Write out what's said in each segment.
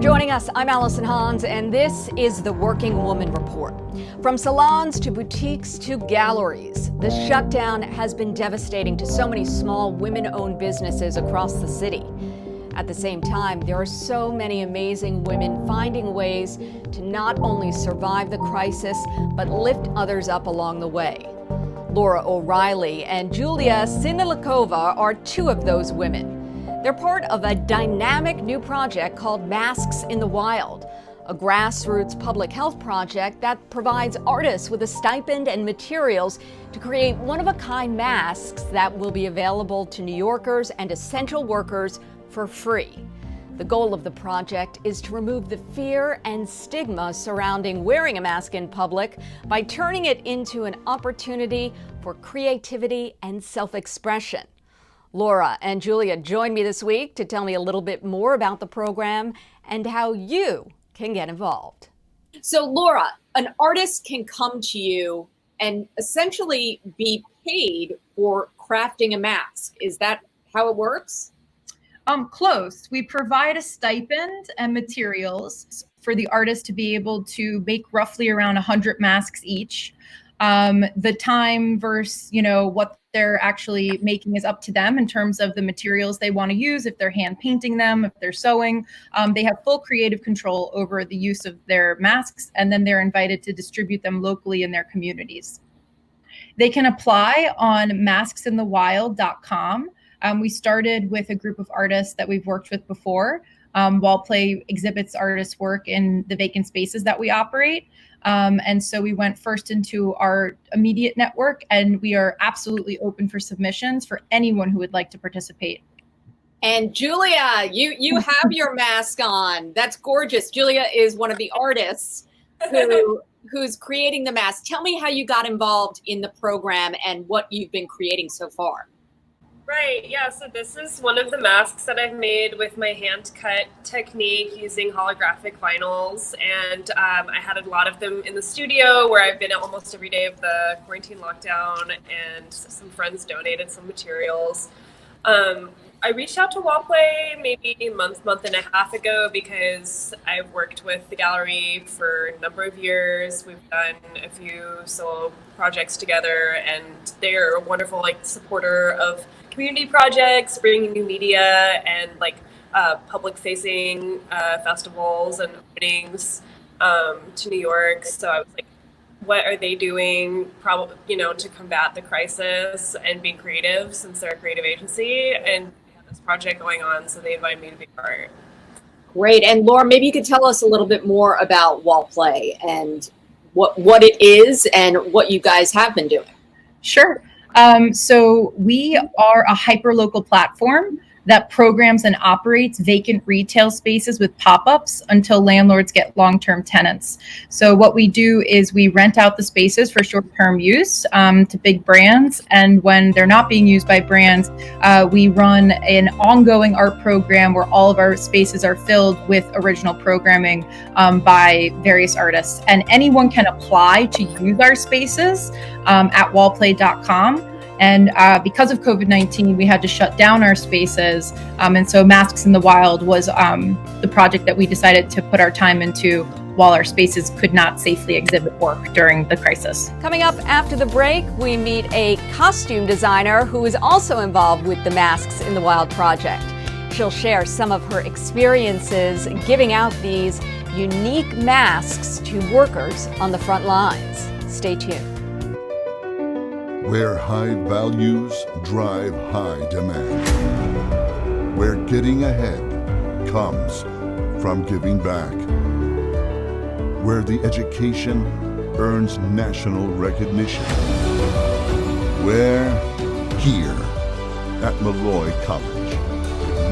joining us. I'm Allison Haunss, and this is the Working Woman Report. From salons to boutiques to galleries, the shutdown has been devastating to so many small women-owned businesses across the city. At the same time, there are so many amazing women finding ways to not only survive the crisis, but lift others up along the way. Laura O'Reilly and Julia Sinilikova are two of those women. They're part of a dynamic new project called Masks in the Wild, a grassroots public health project that provides artists with a stipend and materials to create one-of-a-kind masks that will be available to New Yorkers and essential workers for free. The goal of the project is to remove the fear and stigma surrounding wearing a mask in public by turning it into an opportunity for creativity and self-expression. Laura and Julia joined me this week to tell me a little bit more about the program and how you can get involved. So Laura, an artist can come to you and essentially be paid for crafting a mask. Is that how it works? Close. We provide a stipend and materials for the artist to be able to make roughly around 100 masks each. The time versus, what they're actually making is up to them in terms of the materials they want to use, if they're hand painting them, if they're sewing. They have full creative control over the use of their masks, and then they're invited to distribute them locally in their communities. They can apply on masksinthewild.com. We started with a group of artists that we've worked with before. Wallplay exhibits artists' work in the vacant spaces that we operate. And so we went first into our immediate network, and we are absolutely open for submissions for anyone who would like to participate. And Julia, you have your mask on. That's gorgeous. Julia is one of the artists who's creating the mask. Tell me how you got involved in the program and what you've been creating so far. Right, yeah, so this is one of the masks that I've made with my hand-cut technique using holographic vinyls, and I had a lot of them in the studio where I've been almost every day of the quarantine lockdown, and some friends donated some materials. I reached out to Wallplay maybe a month and a half ago because I've worked with the gallery for a number of years. We've done a few solo projects together, and they're a wonderful supporter of community projects, bringing new media and public-facing festivals and openings to New York. So I was like, what are they doing to combat the crisis and being creative, since they're a creative agency, and we have this project going on, so they invited me to be part. Great. And Laura, maybe you could tell us a little bit more about Wallplay and what it is and what you guys have been doing. Sure. So we are a hyperlocal platform that programs and operates vacant retail spaces with pop-ups until landlords get long-term tenants. So what we do is we rent out the spaces for short-term use to big brands. And when they're not being used by brands, we run an ongoing art program where all of our spaces are filled with original programming by various artists. And anyone can apply to use our spaces at wallplay.com. And because of COVID-19, we had to shut down our spaces. And so Masks in the Wild was the project that we decided to put our time into while our spaces could not safely exhibit work during the crisis. Coming up after the break, we meet a costume designer who is also involved with the Masks in the Wild project. She'll share some of her experiences giving out these unique masks to workers on the front lines. Stay tuned. Where high values drive high demand. Where getting ahead comes from giving back. Where the education earns national recognition. Where? Here at Malloy College.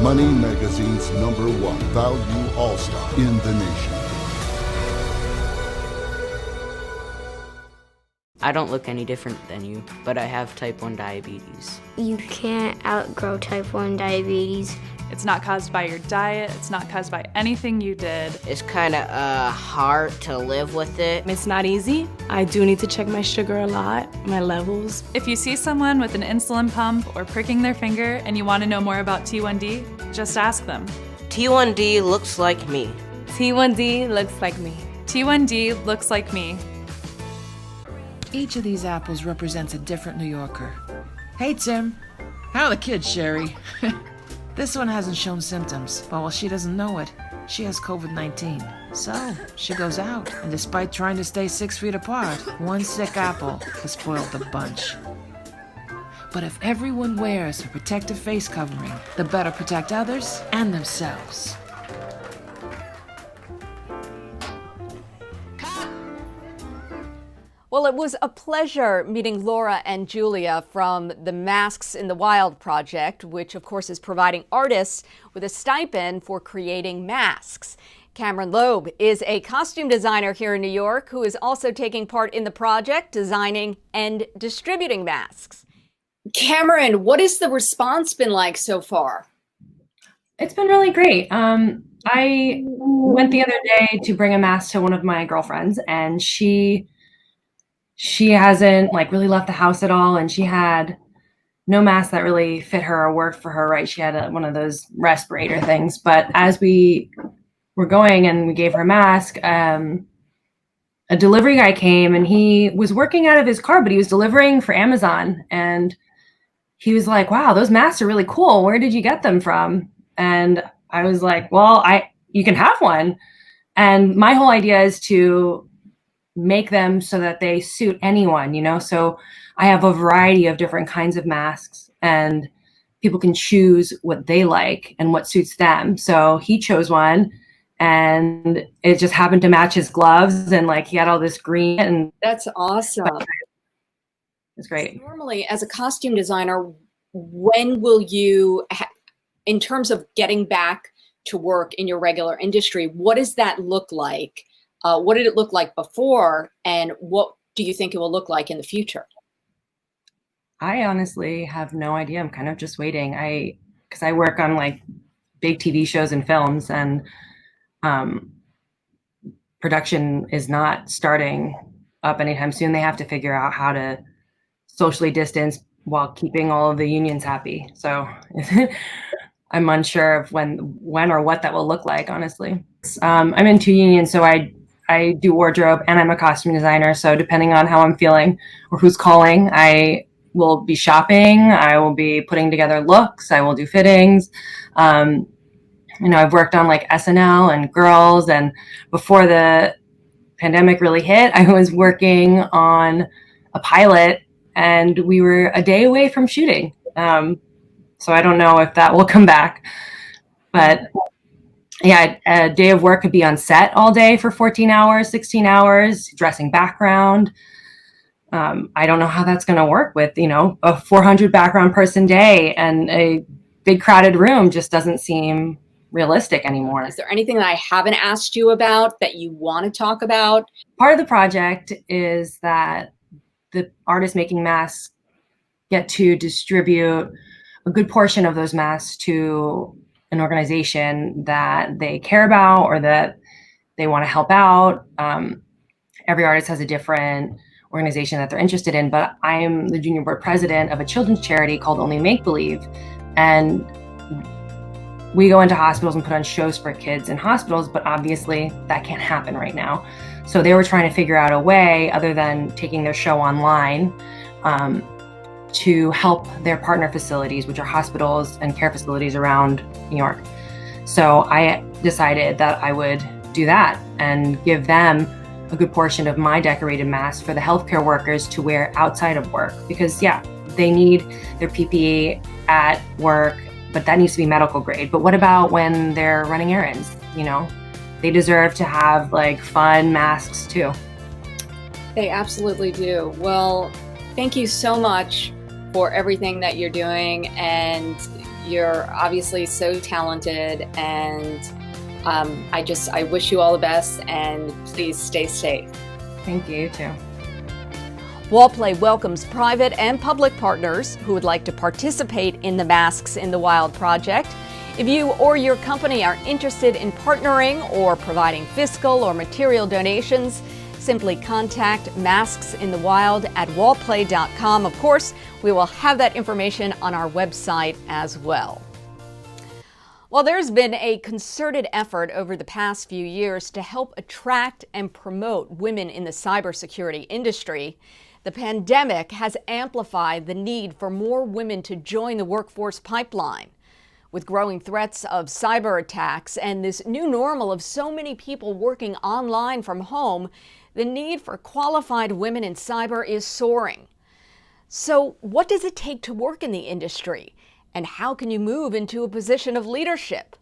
Money Magazine's #1 value all-star in the nation. I don't look any different than you, but I have type 1 diabetes. You can't outgrow type 1 diabetes. It's not caused by your diet. It's not caused by anything you did. It's kind of hard to live with it. It's not easy. I do need to check my sugar a lot, my levels. If you see someone with an insulin pump or pricking their finger and you want to know more about T1D, just ask them. T1D looks like me. T1D looks like me. T1D looks like me. Each of these apples represents a different New Yorker. Hey, Tim. How are the kids, Sherry? This one hasn't shown symptoms, but while she doesn't know it, she has COVID-19. So, she goes out, and despite trying to stay 6 feet apart, one sick apple has spoiled the bunch. But if everyone wears a protective face covering, the better protect others and themselves. Well, it was a pleasure meeting Laura and Julia from the Masks in the Wild project, which of course is providing artists with a stipend for creating masks. Cameron Loeb is a costume designer here in New York who is also taking part in the project, designing and distributing masks. Cameron, what has the response been like so far? It's been really great. I went the other day to bring a mask to one of my girlfriends, and she hasn't really left the house at all, and she had no mask that really fit her or worked for her, right? She had one of those respirator things. But as we were going and we gave her a mask, a delivery guy came, and he was working out of his car, but he was delivering for Amazon. And he was like, wow, those masks are really cool. Where did you get them from? And I was like, well, you can have one. And my whole idea is to make them so that they suit anyone, so I have a variety of different kinds of masks, and people can choose what they like and what suits them. So he chose one, and it just happened to match his gloves, and he had all this green, and that's awesome. It's great. So normally, as a costume designer, when will you, in terms of getting back to work in your regular industry, what does that look like? What did it look like before, and what do you think it will look like in the future? I honestly have no idea. I'm kind of just waiting. Because I work on big TV shows and films, and production is not starting up anytime soon. They have to figure out how to socially distance while keeping all of the unions happy. So I'm unsure of when or what that will look like, honestly. I'm in 2 unions, so I do wardrobe and I'm a costume designer. So depending on how I'm feeling or who's calling, I will be shopping. I will be putting together looks. I will do fittings. I've worked on SNL and Girls. And before the pandemic really hit, I was working on a pilot, and we were a day away from shooting. So I don't know if that will come back, but yeah, a day of work could be on set all day for 14 hours, 16 hours, dressing background. I don't know how that's going to work with, a 400 background person day, and a big crowded room just doesn't seem realistic anymore. Is there anything that I haven't asked you about that you want to talk about? Part of the project is that the artists making masks get to distribute a good portion of those masks to an organization that they care about or that they want to help out. Every artist has a different organization that they're interested in, but I'm the junior board president of a children's charity called Only Make Believe. And we go into hospitals and put on shows for kids in hospitals, but obviously that can't happen right now. So they were trying to figure out a way other than taking their show online to help their partner facilities, which are hospitals and care facilities around New York. So I decided that I would do that and give them a good portion of my decorated masks for the healthcare workers to wear outside of work. Because they need their PPE at work, but that needs to be medical grade. But what about when they're running errands? They deserve to have fun masks too. They absolutely do. Well, thank you so much for everything that you're doing, and you're obviously so talented, and I wish you all the best, and please stay safe. Thank you, too. Wallplay welcomes private and public partners who would like to participate in the Masks in the Wild project. If you or your company are interested in partnering or providing fiscal or material donations, simply contact Masks in the Wild at wallplay.com. Of course, we will have that information on our website as well. While there's been a concerted effort over the past few years to help attract and promote women in the cybersecurity industry, the pandemic has amplified the need for more women to join the workforce pipeline. With growing threats of cyber attacks and this new normal of so many people working online from home, the need for qualified women in cyber is soaring. So what does it take to work in the industry? And how can you move into a position of leadership?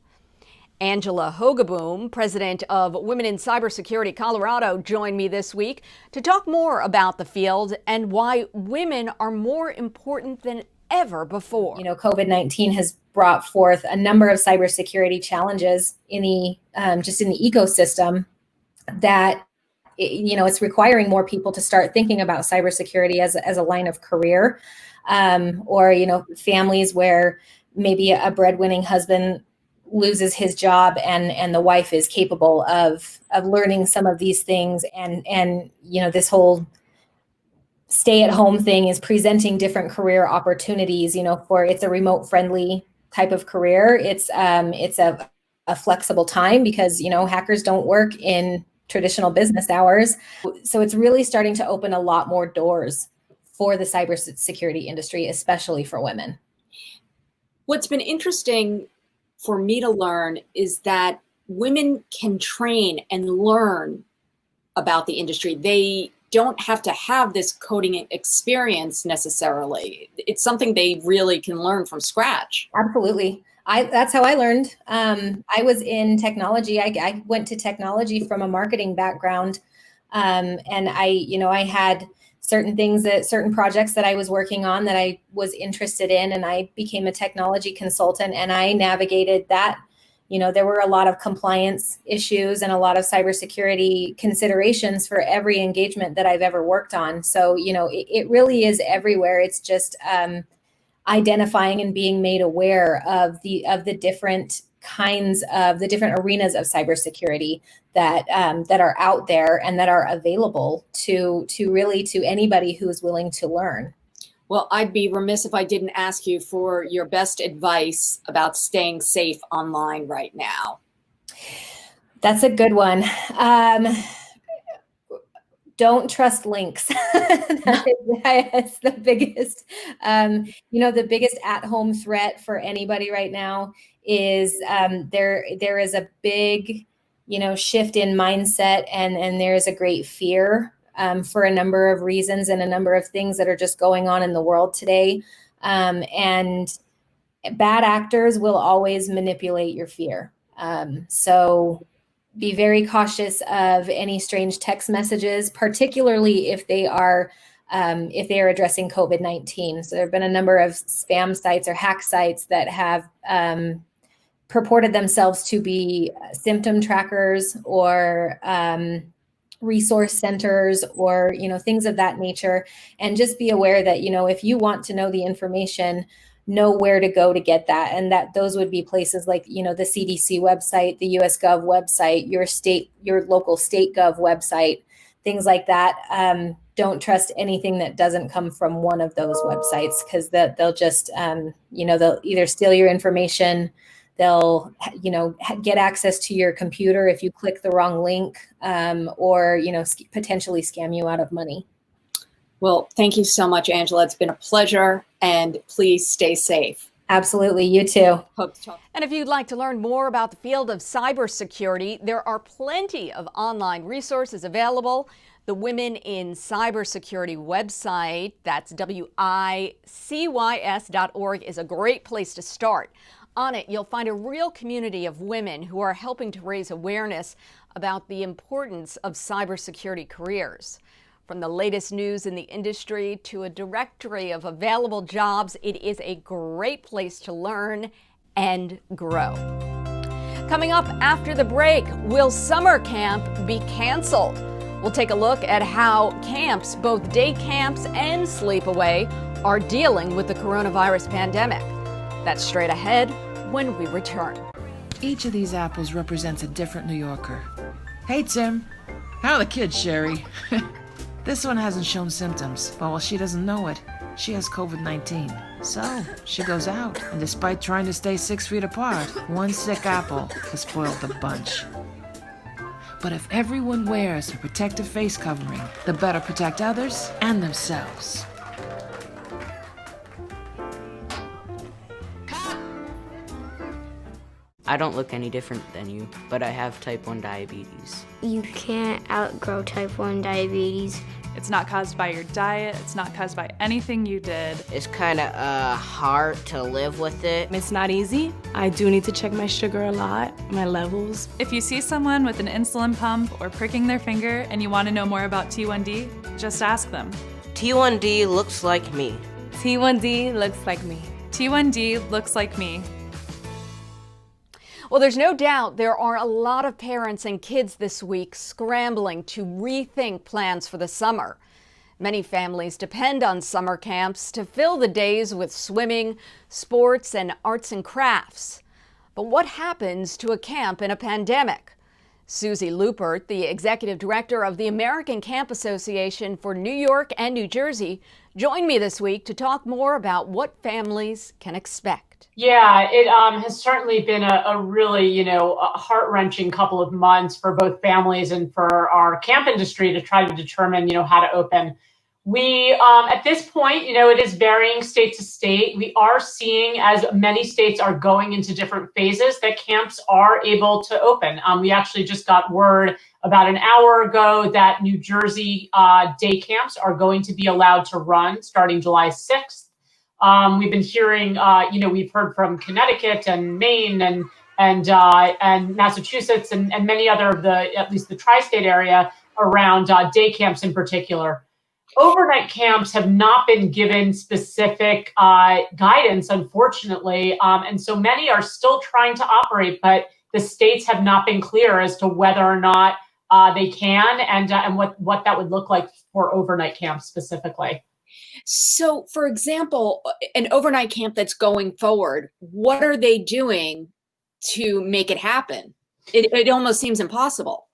Angela Hogeboom, president of Women in Cybersecurity Colorado, joined me this week to talk more about the field and why women are more important than ever before. You know, COVID-19 has brought forth a number of cybersecurity challenges in the just in the ecosystem that, you know, it's requiring more people to start thinking about cybersecurity as a line of career, or, you know, families where maybe a breadwinning husband loses his job and the wife is capable of learning some of these things, and you know, this whole stay-at-home thing is presenting different career opportunities. You know, it's a remote friendly type of career. It's a flexible time because, you know, hackers don't work in traditional business hours. So it's really starting to open a lot more doors for the cybersecurity industry, especially for women. What's been interesting for me to learn is that women can train and learn about the industry. They don't have to have this coding experience necessarily. It's something they really can learn from scratch. Absolutely. That's how I learned. I was in technology. I went to technology from a marketing background. And I had certain projects that I was working on that I was interested in, and I became a technology consultant, and I navigated that. You know, there were a lot of compliance issues and a lot of cybersecurity considerations for every engagement that I've ever worked on. So, you know, it really is everywhere. It's just identifying and being made aware of the different kinds of the different arenas of cybersecurity that are out there and that are available to anybody who is willing to learn. Well, I'd be remiss if I didn't ask you for your best advice about staying safe online right now. That's a good one. Don't trust links. That's the biggest, the biggest at-home threat for anybody right now is there is a big, shift in mindset, and there is a great fear for a number of reasons and a number of things that are just going on in the world today. And bad actors will always manipulate your fear. So be very cautious of any strange text messages, particularly if they are addressing COVID-19. So there have been a number of spam sites or hack sites that have purported themselves to be symptom trackers or resource centers or, things of that nature. And just be aware that, if you want to know the information, know where to go to get that. And that those would be places like, the CDC website, the US Gov website, your local state Gov website, things like that. Don't trust anything that doesn't come from one of those websites, because they'll just, they'll either steal your information, they'll, get access to your computer if you click the wrong link, or, potentially scam you out of money. Well, thank you so much, Angela. It's been a pleasure, and please stay safe. Absolutely. You too. And if you'd like to learn more about the field of cybersecurity, there are plenty of online resources available. The Women in Cybersecurity website, that's WICYS.org, is a great place to start. On it, you'll find a real community of women who are helping to raise awareness about the importance of cybersecurity careers. From the latest news in the industry to a directory of available jobs, it is a great place to learn and grow. Coming up after the break, will summer camp be canceled? We'll take a look at how camps, both day camps and sleepaway, are dealing with the coronavirus pandemic. That's straight ahead when we return. Each of these apples represents a different New Yorker. Hey, Tim. How are the kids, Sherry? This one hasn't shown symptoms, but she doesn't know it. She has COVID-19. So she goes out, and despite trying to stay 6 feet apart, one sick apple has spoiled the bunch. But if everyone wears a protective face covering, the better protect others and themselves. I don't look any different than you, but I have type 1 diabetes. You can't outgrow type 1 diabetes. It's not caused by your diet, it's not caused by anything you did. It's kind of hard to live with it. It's not easy. I do need to check my sugar a lot, my levels. If you see someone with an insulin pump or pricking their finger and you want to know more about T1D, just ask them. T1D looks like me. T1D looks like me. T1D looks like me. Well, there's no doubt there are a lot of parents and kids this week scrambling to rethink plans for the summer. Many families depend on summer camps to fill the days with swimming, sports, and arts and crafts. But what happens to a camp in a pandemic? Susie Lupert, the executive director of the American Camp Association for New York and New Jersey, joined me this week to talk more about what families can expect. Yeah, it has certainly been a really, a heart-wrenching couple of months for both families and for our camp industry to try to determine, how to open. We, at this point, it is varying state to state. We are seeing, as many states are going into different phases, that camps are able to open. We actually just got word about an hour ago that New Jersey day camps are going to be allowed to run starting July 6th. We've been hearing, we've heard from Connecticut and Maine and Massachusetts and many other of at least the tri-state area around day camps in particular. Overnight camps have not been given specific guidance, unfortunately, and so many are still trying to operate, but the states have not been clear as to whether or not they can and what that would look like for overnight camps specifically. So, for example, an overnight camp that's going forward, what are they doing to make it happen? It almost seems impossible.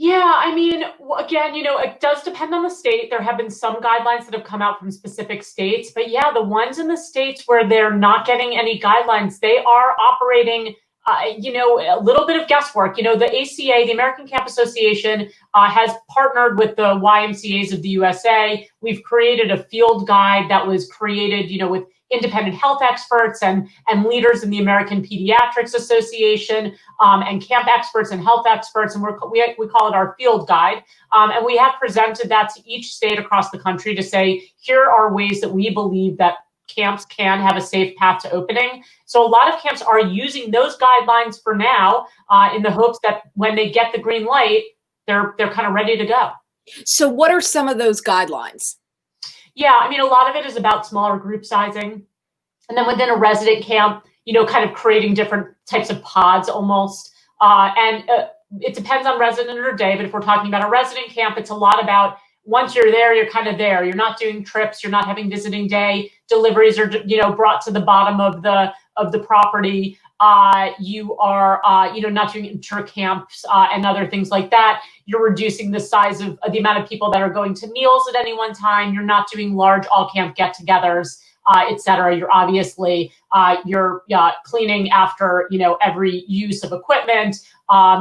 Yeah, I mean, again, it does depend on the state. There have been some guidelines that have come out from specific states, but yeah, the ones in the states where they're not getting any guidelines, they are operating a little bit of guesswork. The ACA, the American Camp Association, has partnered with the YMCAs of the USA. We've created a field guide that was created, with independent health experts and leaders in the American Pediatrics Association and camp experts and health experts. And we call it our field guide. And we have presented that to each state across the country to say, here are ways that we believe that camps can have a safe path to opening. So a lot of camps are using those guidelines for now in the hopes that when they get the green light, they're kind of ready to go. So what are some of those guidelines? Yeah, I mean, a lot of it is about smaller group sizing. And then within a resident camp, kind of creating different types of pods almost. It depends on resident or day, but if we're talking about a resident camp, it's a lot about once you're there, you're kind of there. You're not doing trips. You're not having visiting day. Deliveries are, brought to the bottom of the property. You are, not doing inter-camps and other things like that. You're reducing the size of the amount of people that are going to meals at any one time. You're not doing large all-camp get-togethers, et cetera. You're obviously, you're cleaning after, every use of equipment.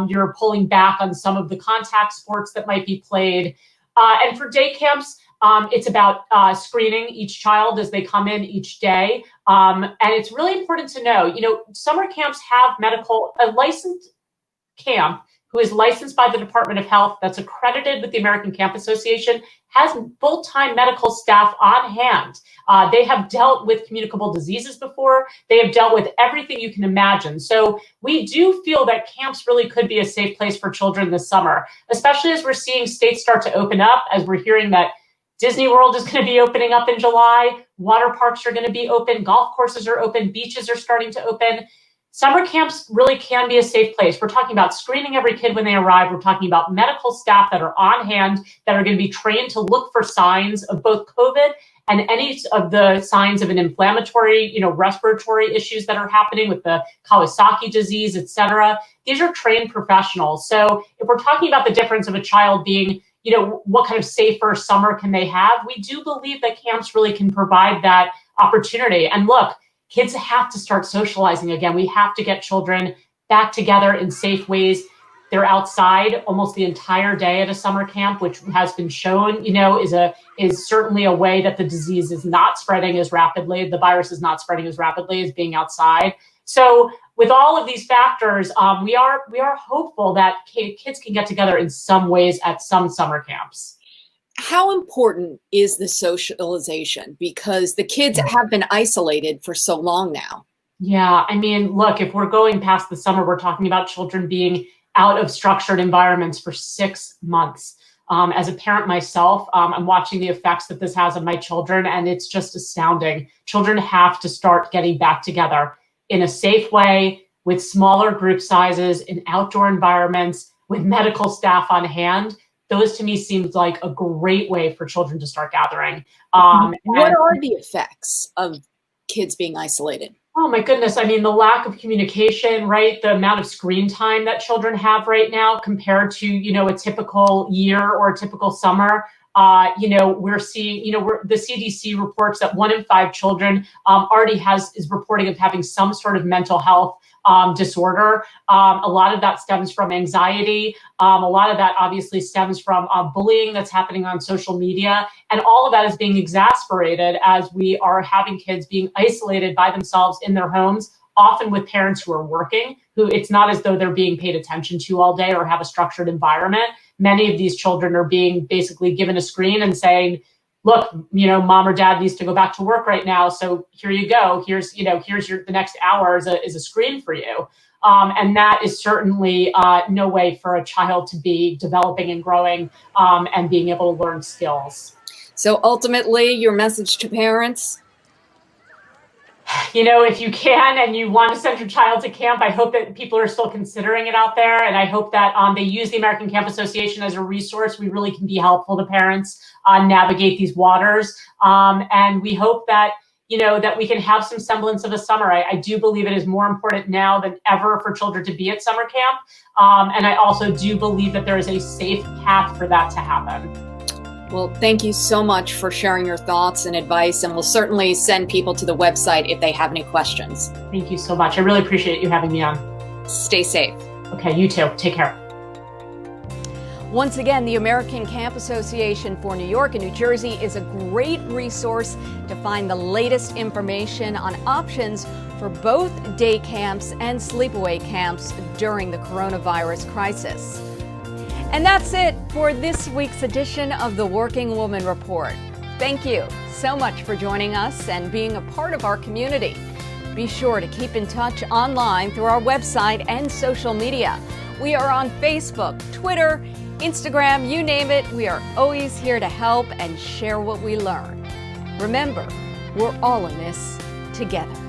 You're pulling back on some of the contact sports that might be played. And for day camps, it's about screening each child as they come in each day. And it's really important to know, summer camps have a licensed camp who is licensed by the Department of Health, that's accredited with the American Camp Association, has full-time medical staff on hand. They have dealt with communicable diseases before. They have dealt with everything you can imagine. So we do feel that camps really could be a safe place for children this summer, especially as we're seeing states start to open up, as we're hearing that Disney World is going to be opening up in July. Water parks are going to be open. Golf courses are open. Beaches are starting to open. Summer camps really can be a safe place. We're talking about screening every kid when they arrive. We're talking about medical staff that are on hand that are going to be trained to look for signs of both COVID and any of the signs of an inflammatory, respiratory issues that are happening with the Kawasaki disease, et cetera. These are trained professionals. So if we're talking about the difference of a child being, what kind of safer summer can they have? We do believe that camps really can provide that opportunity. And look, kids have to start socializing again. We have to get children back together in safe ways. They're outside almost the entire day at a summer camp, which has been shown, is certainly a way that the disease is not spreading as rapidly. The virus is not spreading as rapidly as being outside. So with all of these factors, we are hopeful that kids can get together in some ways at some summer camps. How important is the socialization? Because the kids have been isolated for so long now. Yeah, I mean, look, if we're going past the summer, we're talking about children being out of structured environments for 6 months. As a parent myself, I'm watching the effects that this has on my children, and it's just astounding. Children have to start getting back together in a safe way, with smaller group sizes, in outdoor environments, with medical staff on hand. Those to me seems like a great way for children to start gathering. What are the effects of kids being isolated? Oh my goodness. I mean, the lack of communication, right? The amount of screen time that children have right now compared to, a typical year or a typical summer. We're seeing, the CDC reports that 1 in 5 children already is reporting of having some sort of mental health disorder. A lot of that stems from anxiety. A lot of that obviously stems from bullying that's happening on social media. And all of that is being exacerbated as we are having kids being isolated by themselves in their homes, often with parents who are working, who it's not as though they're being paid attention to all day or have a structured environment. Many of these children are being basically given a screen and saying, look, mom or dad needs to go back to work right now. So here you go. Here's the next hour is a screen for you. And that is certainly no way for a child to be developing and growing and being able to learn skills. So ultimately, your message to parents? If you can and you want to send your child to camp, I hope that people are still considering it out there. And I hope that they use the American Camp Association as a resource. We really can be helpful to parents navigate these waters. And we hope that, that we can have some semblance of a summer. I do believe it is more important now than ever for children to be at summer camp. And I also do believe that there is a safe path for that to happen. Well, thank you so much for sharing your thoughts and advice, and we'll certainly send people to the website if they have any questions. Thank you so much. I really appreciate you having me on. Stay safe. Okay, you too. Take care. Once again, the American Camp Association for New York and New Jersey is a great resource to find the latest information on options for both day camps and sleepaway camps during the coronavirus crisis. And that's it for this week's edition of the Working Woman Report. Thank you so much for joining us and being a part of our community. Be sure to keep in touch online through our website and social media. We are on Facebook, Twitter, Instagram, you name it. We are always here to help and share what we learn. Remember, we're all in this together.